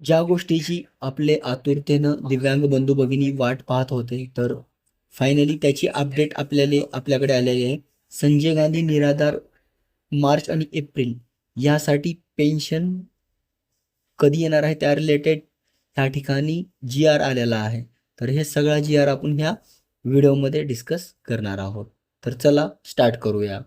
ज्या गोष्टीची आपले आतुरतेनं दिव्यांग बंधू भगिनी वाट पाहत होते, तर फायनली त्याची अपडेट आपल्याकडे आलेली आहे. संजय गांधी निराधार मार्च आणि एप्रिल यासाठी पेन्शन कधी येणार आहे त्या रिलेटेड ह्या ठिकाणी जी आर आलेला आहे. तर हे सगळा जी आर आपण ह्या व्हिडिओमध्ये डिस्कस करणार आहोत. तर चला स्टार्ट करूया.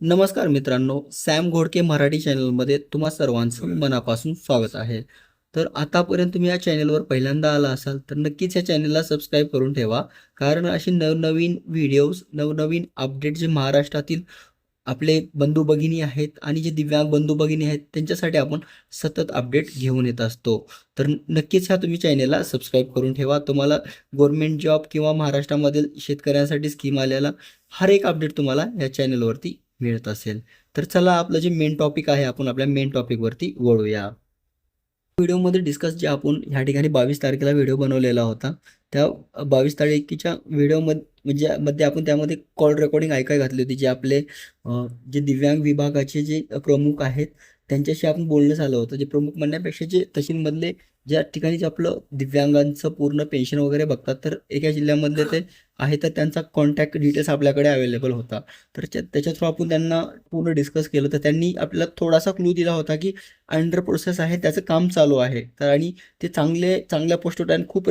नमस्कार मित्रांनो, सॅम घोडके मराठी चॅनलमध्ये तुम्हा सर्वांचं मनापासून स्वागत आहे. तर आतापर्यंत तुम्ही या चॅनलवर पहिल्यांदा आला असाल तर नक्कीच या चॅनलला सबस्क्राईब करून ठेवा. कारण असे नवनवीन व्हिडिओज, नवनवीन अपडेट जे महाराष्ट्रातील आपले बंधू भगिनी आहेत आणि जे दिव्यांग बंधू भगिनी आहेत त्यांच्यासाठी आपण सतत अपडेट घेऊन येत असतो. तर नक्कीच ह्या तुम्ही चॅनलला सबस्क्राईब करून ठेवा. तुम्हाला गव्हर्नमेंट जॉब किंवा महाराष्ट्रामधील शेतकऱ्यांसाठी स्कीम आलेला हर एक अपडेट तुम्हाला या चॅनलवरती मिळत असेल. तर चला आपलं जे मेन टॉपिक आहे आपण आपल्या मेन टॉपिकवरती वळूया. व्हिडिओमध्ये डिस्कस जे आपण ह्या ठिकाणी 22 तारखेला व्हिडिओ बनवलेला होता, त्या 22 तारखेच्या व्हिडिओमध्ये मध्ये आपण त्यामध्ये कॉल रेकॉर्डिंग ऐकाय घातली होती. जे आपले जे दिव्यांग विभागाचे जे प्रमुख आहेत त्यांच्याशी आपण बोलणं झालं होतं. जे प्रमुख म्हणण्यापेक्षा जे तहसीलमधले ज्या ठिकाणी जे आपलं दिव्यांगांचं पूर्ण पेन्शन वगैरे बघतात, तर एका जिल्ह्यामधले ते आहे, तर त्यांचा कॉन्टॅक्ट डिटेल्स आपल्याकडे अवेलेबल होता. तर त्याच्या थ्रू आपण त्यांना पूर्ण डिस्कस केलं. तर त्यांनी आपल्याला थोडासा क्लू दिला होता की अंडर प्रोसेस आहे, त्याचं काम चालू आहे. तर आणि ते चांगल्या पोस्टवर आणि खूप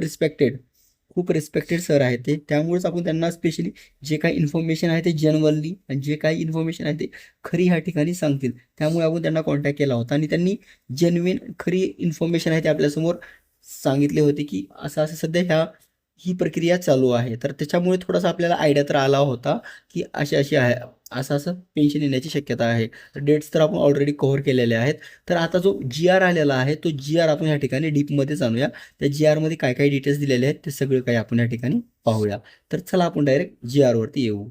रिस्पेक्टेड सर आहेत ते. त्यामुळेच आपण त्यांना स्पेशली जे काही इन्फॉर्मेशन आहे ते जेन्युइनली आणि जे काही इन्फॉर्मेशन आहे ते खरी ह्या ठिकाणी सांगतील. त्यामुळे आपण त्यांना कॉन्टॅक्ट केला होता आणि त्यांनी जेन्युइन खरी इन्फॉर्मेशन आहे ते आपल्यासमोर सांगितले होते की असं सध्या ही प्रक्रिया चालू आहे. तर त्याच्यामुळे थोडासा आपल्याला आयडिया तर आला होता की अशी आहे, असं पेन्शन येण्याची शक्यता आहे. तर डेट्स तर आपण ऑलरेडी कव्हर केलेले आहेत. तर आता जो जी आर आलेला आहे तो जी आर आपण या ठिकाणी डीपमध्ये जाणूया. त्या जी आरमध्ये काय काय डिटेल्स दिलेले आहेत ते सगळं काही आपण या ठिकाणी पाहूया. तर चला आपण डायरेक्ट जी आरवरती येऊ.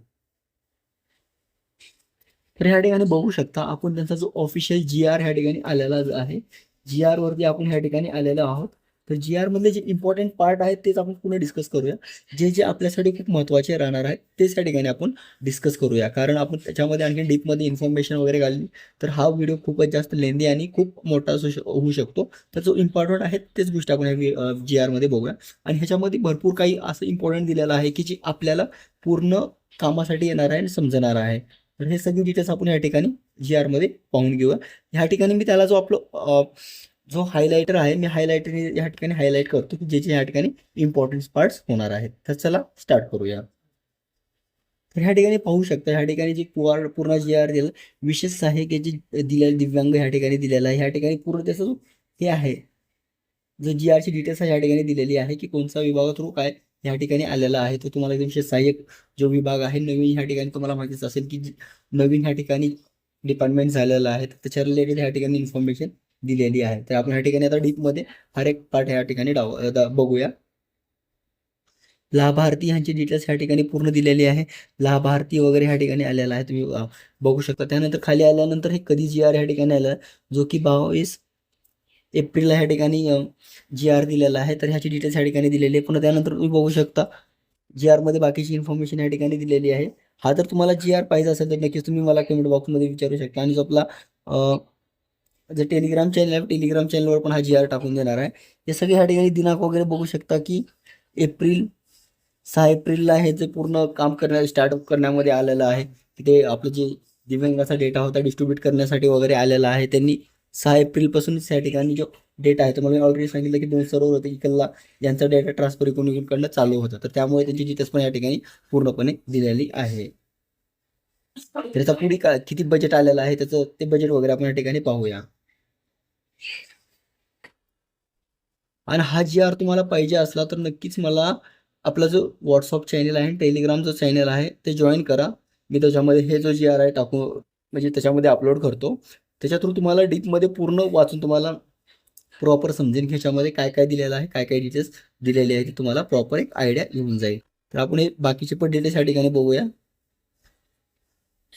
तर ह्या ठिकाणी बघू शकता आपण त्यांचा जो ऑफिशियल जी आर ह्या ठिकाणी आलेला आहे. जी आरवरती आपण ह्या ठिकाणी आलेलो आहोत. तर जी आरमधले जे इम्पॉर्टंट पार्ट आहेत तेच आपण पुन्हा डिस्कस करूया. जे जे आपल्यासाठी खूप महत्त्वाचे राहणार आहेत तेच या ठिकाणी आपण डिस्कस करूया. कारण आपण त्याच्यामध्ये आणखी डीपमध्ये इन्फॉर्मेशन वगैरे घालली तर हा व्हिडिओ खूपच जास्त लेंदी आणि खूप मोठा होऊ शकतो. तर जो इम्पॉर्टंट आहे तेच गोष्ट आपण जी आरमध्ये बघूया. आणि ह्याच्यामध्ये भरपूर काही असं इम्पॉर्टंट दिलेलं आहे की जे आपल्याला पूर्ण कामासाठी येणार आहे आणि समजणार आहे. तर हे सगळी डिटेल्स आपण या ठिकाणी जी आरमध्ये पाहून घेऊया. ह्या ठिकाणी मी त्याला जो हायलायटर आहे मी हायलायटरने या ठिकाणी हायलाईट करतो की जे या ठिकाणी इम्पॉर्टन्स पार्ट्स होणार आहेत. तर चला स्टार्ट करूया. तर ह्या ठिकाणी पाहू शकता ह्या ठिकाणी जे पूर्ण जी आर दिलं विशेष आहे की जे दिलेलं दिव्यांग ह्या ठिकाणी दिलेलं आहे. ह्या ठिकाणी पूर्ण त्याचं हे आहे, जो जी आरची डिटेल्स ह्या ठिकाणी दिलेली आहे की कोणता विभाग थ्रू काय ह्या ठिकाणी आलेला आहे. तर तुम्हाला विशेष सहाय्यक जो विभाग आहे नवीन ह्या ठिकाणी तुम्हाला माहितीच असेल की नवीन ह्या ठिकाणी डिपार्टमेंट झालेलं आहे. तर त्याच्या रिलेटेड ह्या ठिकाणी इन्फॉर्मेशन दिलेली आहे. तर आपण ह्या ठिकाणी आता डीपमध्ये हर एक पार्ट ह्या ठिकाणी बघूया. लाभार्थी ह्यांची डिटेल्स ह्या ठिकाणी पूर्ण दिलेली आहे. लाभार्थी वगैरे ह्या ठिकाणी आलेला आहे, तुम्ही बघू शकता. त्यानंतर खाली आल्यानंतर हे कधी जी आर ह्या ठिकाणी आलं जो की 22 एप्रिलला ह्या ठिकाणी जी आर दिलेला आहे. तर ह्याची डिटेल्स ह्या ठिकाणी दिलेली आहे. पुन्हा त्यानंतर तुम्ही बघू शकता जी आरमध्ये बाकीची इन्फॉर्मेशन ह्या ठिकाणी दिलेली आहे. हा जर तुम्हाला जी आर पाहिजे असेल तर नक्कीच तुम्ही मला कमेंट बॉक्समध्ये विचारू शकता. आणि जो आपला जे टेलिग्राम चॅनल आहे टेलिग्राम चॅनलवर पण हा जी आर टाकून देणार आहे. हे सगळे ह्या ठिकाणी दिनांक वगैरे बघू शकता की 6 एप्रिलला हे जे पूर्ण काम स्टार्टअप करण्यामध्ये आलेलं आहे. तिथे आपलं जे दिव्यांगाचा डेटा होता डिस्ट्रीब्यूट करण्यासाठी वगैरे आलेला आहे. त्यांनी 6 एप्रिलपासूनच या ठिकाणी जो डेटा आहे, तर मला ऑलरेडी सांगितलं की 2 सर्व्हर होते इकडला यांचा डेटा ट्रान्सफर इकडून चालू होतं. तर त्यामुळे त्यांची डिटेल्स पण या ठिकाणी पूर्णपणे दिलेली आहे. त्याचा पुढे किती बजेट आलेलं आहे त्याचं ते बजेट वगैरे आपण या ठिकाणी पाहूया. आणि हा जी आर तुम्हाला पाहिजे असला तर नक्कीच मला आपला जो व्हॉट्सअप चॅनल आहे टेलिग्राम जो चॅनल आहे ते जॉईन करा. मी त्याच्यामध्ये हे जो जी आर आहे म्हणजे त्याच्यामध्ये अपलोड करतो. त्याच्या थ्रू तुम्हाला डीपमध्ये पूर्ण वाचून तुम्हाला प्रॉपर समजेल की ह्याच्यामध्ये काय काय दिलेलं आहे, काय काय डिटेल्स दिलेले आहे, ते तुम्हाला प्रॉपर एक आयडिया येऊन जाईल. तर आपण हे बाकीचे पण डिटेल्स या ठिकाणी बघूया.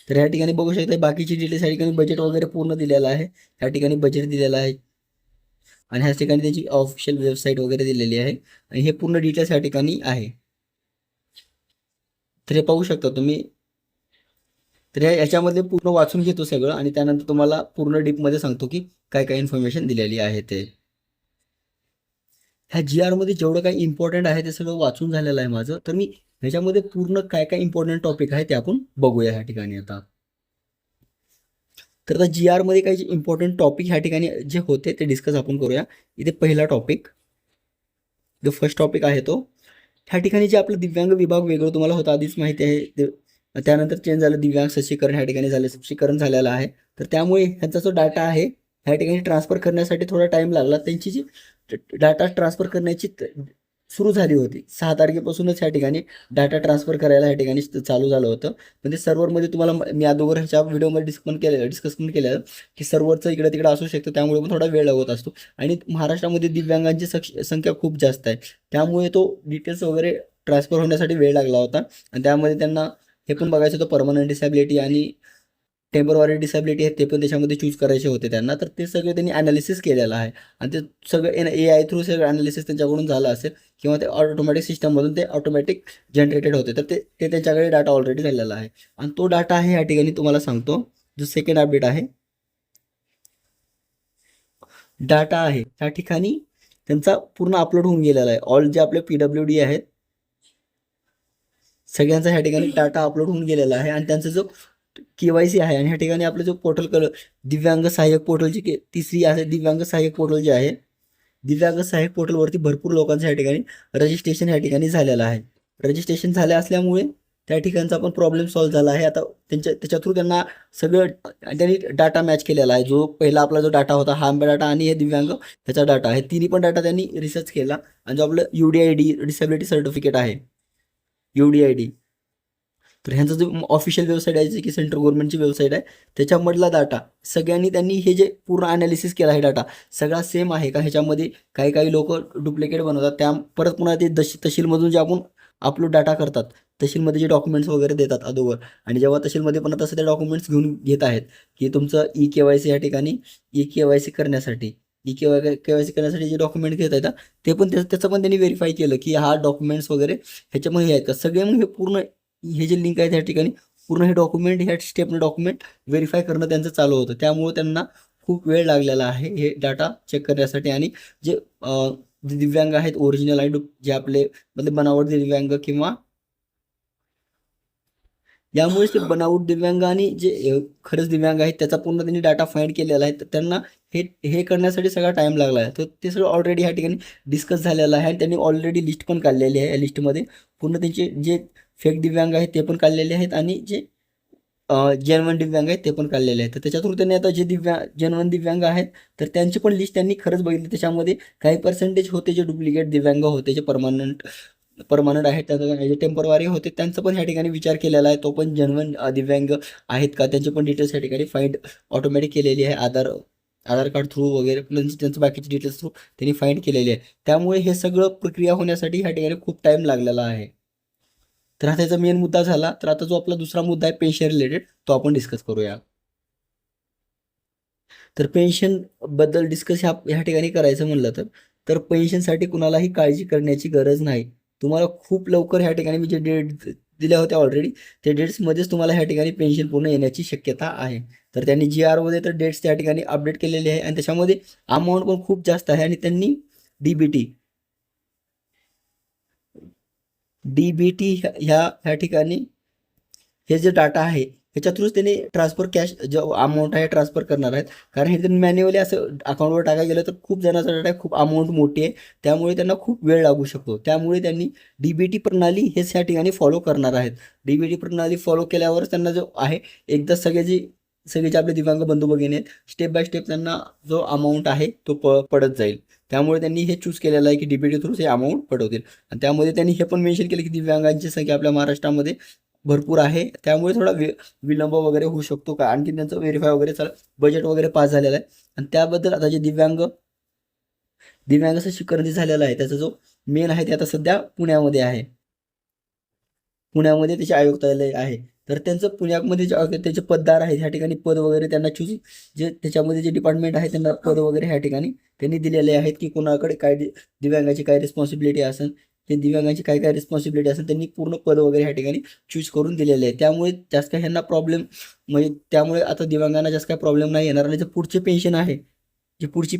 तर ह्या ठिकाणी बघू शकता बाकीची डिटेल्स या ठिकाणी बजेट वगैरे पूर्ण दिलेलं आहे. ह्या ठिकाणी बजेट दिलेलं आहे आणि ह्याच ठिकाणी त्याची ऑफिशियल वेबसाईट वगैरे दिलेली आहे आणि हे पूर्ण डिटेल्स या ठिकाणी आहे. तर हे पाहू शकता तुम्ही तर याच्यामध्ये पूर्ण वाचून घेतो सगळं आणि त्यानंतर तुम्हाला पूर्ण डीपमध्ये सांगतो की काय काय इन्फॉर्मेशन दिलेली आहे ते. ह्या जी आरमध्ये जेवढं काही इम्पॉर्टंट आहे ते सगळं वाचून झालेलं आहे माझं. तर मी ह्याच्यामध्ये पूर्ण काय काय इम्पॉर्टंट टॉपिक आहे ते आपण बघूया ह्या ठिकाणी आता. तर आता जी आरमध्ये काही जे इम्पॉर्टंट टॉपिक ह्या ठिकाणी जे होते ते डिस्कस आपण करूया. इथे पहिला टॉपिक, जो फर्स्ट टॉपिक आहे तो, ह्या ठिकाणी जे आपलं दिव्यांग विभाग वेगळं तुम्हाला होतं आधीच माहिती आहे त्यानंतर चेंज झालं, दिव्यांग सक्षमीकरण ह्या ठिकाणी झालं, सक्षमीकरण झालेलं आहे. तर त्यामुळे ह्यांचा जो डाटा आहे ह्या ठिकाणी ट्रान्सफर करण्यासाठी थोडा टाईम लागला. त्यांची जी डाटा ट्रान्सफर करण्याची सुरू झाली होती 6 तारखेपासूनच ह्या ठिकाणी डाटा ट्रान्सफर करायला ह्या ठिकाणी चालू झालं होतं. म्हणजे सर्व्हरमध्ये तुम्हाला मी अगोदर ह्याच्या व्हिडिओमध्ये डिस्कस पण केलं की सर्व्हरचं इकडे तिकडे असू शकतं, त्यामुळे पण थोडा वेळ लागत असतो. आणि महाराष्ट्रामध्ये दिव्यांगांची संख्या खूप जास्त आहे, त्यामुळे तो डिटेल्स वगैरे ट्रान्सफर होण्यासाठी वेळ लागला होता. आणि त्यामध्ये त्यांना हे पण बघायचं होतं परमनंट डिसॅबिलिटी आणि टेम्पररी डिसॅबिलिटी आहेत ते पण त्याच्यामध्ये चूज करायचे होते त्यांना. तर ते सगळे त्यांनी ॲनालिसिस केलेलं आहे आणि ते सगळं AI थ्रू सगळं ॲनालिसिस त्यांच्याकडून झालं असेल किंवा ते ऑटोमॅटिक सिस्टममधून ते ऑटोमॅटिक जनरेटेड होते. तर ते त्यांच्याकडे डाटा ऑलरेडी झालेला आहे आणि तो डाटा आहे या ठिकाणी तुम्हाला सांगतो. जो सेकंड अपडेट आहे, डाटा आहे त्या ठिकाणी त्यांचा पूर्ण अपलोड होऊन गेलेला आहे. ऑल जे आपले PWD आहेत सगळ्यांचा ह्या ठिकाणी डाटा अपलोड होऊन गेलेला आहे आणि त्यांचा जो KYC आहे. आणि ह्या ठिकाणी आपलं जो पोर्टल दिव्यांग सहाय्यक पोर्टलची तिसरी आहे, दिव्यांग सहाय्यक पोर्टल जे आहे, दिव्यांग सहाय्यक पोर्टलवरती भरपूर लोकांचं ह्या ठिकाणी रजिस्ट्रेशन ह्या ठिकाणी झालेलं आहे. रजिस्ट्रेशन झाले असल्यामुळे त्या ठिकाणचा पण प्रॉब्लेम सॉल्व्ह झाला आहे. आता त्याच्या थ्रू त्यांना सगळं त्यांनी डाटा मॅच केलेला आहे. जो पहिला आपला जो डाटा होता हा डाटा आणि हे दिव्यांग ह्याचा डाटा आहे, तिन्ही पण डाटा त्यांनी रिसर्च केला. आणि जो आपलं UDID डिसेबिलिटी सर्टिफिकेट आहे, UDID, तर ह्यांचा जो ऑफिशियल वेबसाईट आहे, जे की सेंट्रल गव्हर्नमेंटची वेबसाईट आहे, त्याच्यामधला डाटा सगळ्यांनी त्यांनी हे जे पूर्ण ॲनालिसिस केला आहे डाटा सगळा सेम आहे का, ह्याच्यामध्ये काही काही लोक डुप्लिकेट बनवतात. त्या परत पुन्हा ते तहसीलमधून जे आपण अपलोड डाटा करतात, तहसीलमध्ये जे डॉक्युमेंट्स वगैरे देतात अगोदर, आणि जेव्हा तहसीलमध्ये पण तसं ते डॉक्युमेंट्स घेऊन घेत आहेत की तुमचं KYC या ठिकाणी KYC करण्यासाठी KYC करण्यासाठी जे डॉक्युमेंट घेत आहेत ते पण त्याचं पण त्यांनी व्हेरीफाय केलं की हा डॉक्युमेंट्स वगैरे ह्याच्यामध्ये आहेत का सगळे. मग हे पूर्ण हे जे लिंक आहे त्या ठिकाणी पूर्ण हे डॉक्युमेंट ह्या स्टेपने डॉक्युमेंट व्हेरीफाय करणं त्यांचं चालू होतं. त्यामुळे त्यांना खूप वेळ लागलेला आहे हे डाटा चेक करण्यासाठी. आणि जे जे दिव्यांग आहेत ओरिजिनल आणि जे आपले मतलब बनावट दिव्यांग किंवा यामुळेच ते बनावट दिव्यांग आणि जे खरंच दिव्यांग आहेत त्याचा पूर्ण त्यांनी डाटा फाइंड केलेला आहे. तर त्यांना हे हे करण्यासाठी सगळा टाईम लागला आहे. तर ते सगळं ऑलरेडी ह्या ठिकाणी डिस्कस झालेलं आहे आणि त्यांनी ऑलरेडी लिस्ट पण काढलेली आहे. या लिस्टमध्ये पूर्ण त्यांचे जे फेक दिव्यांग आहेत ते पण काढलेले आहेत आणि जे जेन्युइन दिव्यांग आहेत ते पण काढलेले आहेत. तर त्याच्या थ्रू त्यांनी आता जे जेन्युइन दिव्यांग आहेत तर त्यांची पण लिस्ट त्यांनी खरंच बघितली. त्याच्यामध्ये काही पर्सेंटेज होते जे डुप्लिकेट दिव्यांग होते, जे परमनंट आहेत, त्याचा जे टेम्परवारी होते त्यांचा पण ह्या ठिकाणी विचार केलेला आहे. तो पण जेन्युइन दिव्यांग आहेत का त्यांचे पण डिटेल्स ह्या ठिकाणी फाइंड ऑटोमॅटिक केलेली आहे. आधार कार्ड थ्रू वगैरे त्यांचं बाकीचे डिटेल्स थ्रू त्यांनी फाइंड केलेले आहे. त्यामुळे हे सगळं प्रक्रिया होण्यासाठी ह्या ठिकाणी खूप टाईम लागलेला आहे. तर हा त्याचा मेन मुद्दा झाला. तर आता जो आपला दुसरा मुद्दा आहे पेन्शन रिलेटेड, तो आपण डिस्कस करूया. तर पेन्शन बद्दल डिस्कस ह्या ठिकाणी करायचं म्हणलं तर पेन्शनसाठी कुणालाही काळजी करण्याची गरज नाही. तुम्हाला खूप लवकर ह्या ठिकाणी मी जे डेट दिल्या होत्या ऑलरेडी, त्या डेट्समध्येच तुम्हाला ह्या ठिकाणी पेन्शन पूर्ण येण्याची शक्यता आहे. तर त्यांनी GRमध्ये तर डेट्स त्या ठिकाणी अपडेट केलेले आहे आणि त्याच्यामध्ये अमाऊंट पण खूप जास्त आहे. आणि त्यांनी DBT ह्या ठिकाणी हे जे डाटा आहे ह्याच्या थ्रूच त्यांनी ट्रान्सफर कॅश जो अमाऊंट आहे ट्रान्सफर करणार आहेत. कारण हे त्यांनी मॅन्युअली असं अकाउंटवर टाकायला गेलं तर खूप जणांचा डाटा खूप अमाऊंट मोठी आहे, त्यामुळे त्यांना खूप वेळ लागू शकतो. त्यामुळे त्यांनी DBT प्रणाली हेच ह्या ठिकाणी फॉलो करणार आहेत. DBT प्रणाली फॉलो केल्यावर त्यांना जो आहे एकदा सगळे जे आपले दिव्यांग बंधू भगिनी आहेत स्टेप बाय स्टेप त्यांना जो अमाऊंट आहे तो पडत जाईल. त्यामुळे त्यांनी हे चूज केलेलं आहे की DBT थ्रू हे अमाऊंट पडवतील. आणि त्यामध्ये त्यांनी हे पण मेन्शन केलं की दिव्यांगांची संख्या आपल्या महाराष्ट्रामध्ये भरपूर आहे, त्यामुळे थोडा विलंब वगैरे होऊ शकतो का, आणखी त्यांचं व्हेरीफाय वगैरे बजेट वगैरे पास झालेलं आहे. आणि त्याबद्दल आता जे दिव्यांग सक्षमीकरण जे झालेलं आहे त्याचा जो मेन आहे ते आता सध्या पुण्यामध्ये आहे. पुण्यामध्ये त्याचे आयुक्तालय आहे. तर त्यांचं पुण्यामध्ये जे त्याचे पददार आहेत ह्या ठिकाणी पद वगैरे त्यांना चूज, जे त्याच्यामध्ये जे डिपार्टमेंट आहे त्यांना पद वगैरे ह्या ठिकाणी त्यांनी दिलेले आहेत की कोणाकडे काय दिव्यांगाची काय रिस्पॉन्सिबिलिटी असेल ते दिव्यांगांची काय काय रिस्पॉन्सिबिलिटी असेल त्यांनी पूर्ण पद वगैरे ह्या ठिकाणी चूज करून दिलेले आहे. त्यामुळे जास्त काही ह्यांना प्रॉब्लेम म्हणजे त्यामुळे आता दिव्यांगांना जास्त काही प्रॉब्लेम नाही येणार आणि जे पुढचे पेन्शन आहे जी पुढची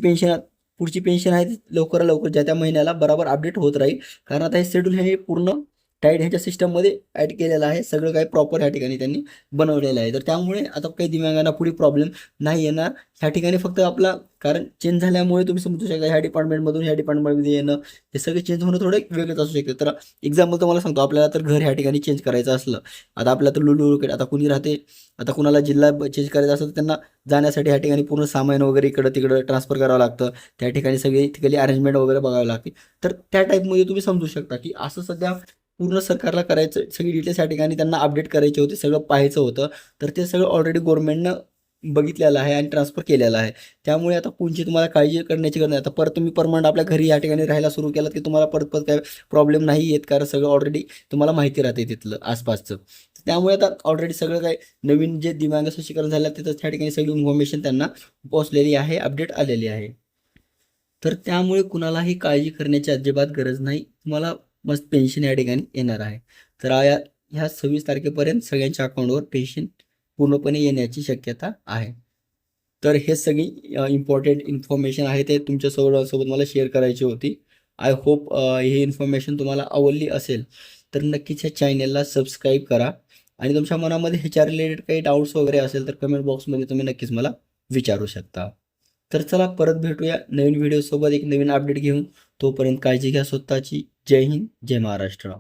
पेन्शन आहे ती लवकरात लवकर ज्या त्या महिन्याला बरोबर अपडेट होत राहील. कारण आता हे शेड्यूल हे पूर्ण टाईट ह्याच्या सिस्टममध्ये ॲड केलेलं आहे. सगळं काही प्रॉपर ह्या ठिकाणी त्यांनी बनवलेलं आहे. तर त्यामुळे आता काही दिव्यांगांना पुढे प्रॉब्लेम नाही येणार. ह्या ठिकाणी फक्त आपला कारण चेंज झाल्यामुळे तुम्ही समजू शकता ह्या डिपार्टमेंटमधून ह्या डिपार्टमेंटमध्ये येणं हे सगळे चेंज होणं थोडं वेगळंच असू शकते. तर एक्झाम्पल तुम्हाला सांगतो, आपल्याला तर घर ह्या ठिकाणी चेंज करायचं असलं, आता आपल्याला तर लुलुकडे आता कुणी राहते, आता कुणाला जिल्हा चेंज करायचा असेल तर त्यांना जाण्यासाठी ह्या ठिकाणी पूर्ण सामान वगैरे इकडं तिकडं ट्रान्सफर करावं लागतं. त्या ठिकाणी सगळी तिकडली अरेंजमेंट वगैरे बघावी लागते. तर त्या टाईपमध्ये तुम्ही समजू शकता की असं सध्या पूर्ण सरकारला करायचं, सगळी डिटेल्स या ठिकाणी त्यांना अपडेट करायचे होते, सगळं पाहायचं होतं. तर ते सगळं ऑलरेडी गव्हर्नमेंटनं बघितलेलं आहे आणि ट्रान्सफर केलेलं आहे. त्यामुळे आता कोणची तुम्हाला काळजी करण्याची गरज नाही. आता परत तुम्ही परमनंट आपल्या घरी या ठिकाणी राहायला सुरू केलं की तुम्हाला परत परत काय प्रॉब्लेम नाही येत, कारण सगळं ऑलरेडी तुम्हाला माहिती राहते तिथलं आसपासचं. त्यामुळे आता ऑलरेडी सगळं काही नवीन जे दिव्यांग सक्षमीकरण झालं तिथं त्या ठिकाणी सगळी इन्फॉर्मेशन त्यांना पोहोचलेली आहे, अपडेट आलेली आहे. तर त्यामुळे कुणालाही काळजी करण्याची अजिबात गरज नाही. तुम्हाला मस्त पेन्शन या ठिकाणी येणार आहे. तर ह्या 26 तारखेपर्यंत सगळ्यांच्या अकाउंटवर पेन्शन पूर्णपणे येण्याची शक्यता आहे. तर हे सगळी इम्पॉर्टंट इन्फॉर्मेशन आहे ते तुमच्यासोबत मला शेअर करायची होती. आय होप ही इन्फॉर्मेशन तुम्हाला आवडली असेल तर नक्कीच ह्या चॅनलला सबस्क्राईब करा आणि तुमच्या मनामध्ये ह्याच्या रिलेटेड काही डाऊट्स वगैरे असेल तर कमेंट बॉक्समध्ये तुम्ही नक्कीच मला विचारू शकता. तर चला परत भेटूया नवीन व्हिडिओसोबत एक नवीन अपडेट घेऊन. तोपर्यंत काळजी घ्या स्वतःची. जय हिंद, जय महाराष्ट्र.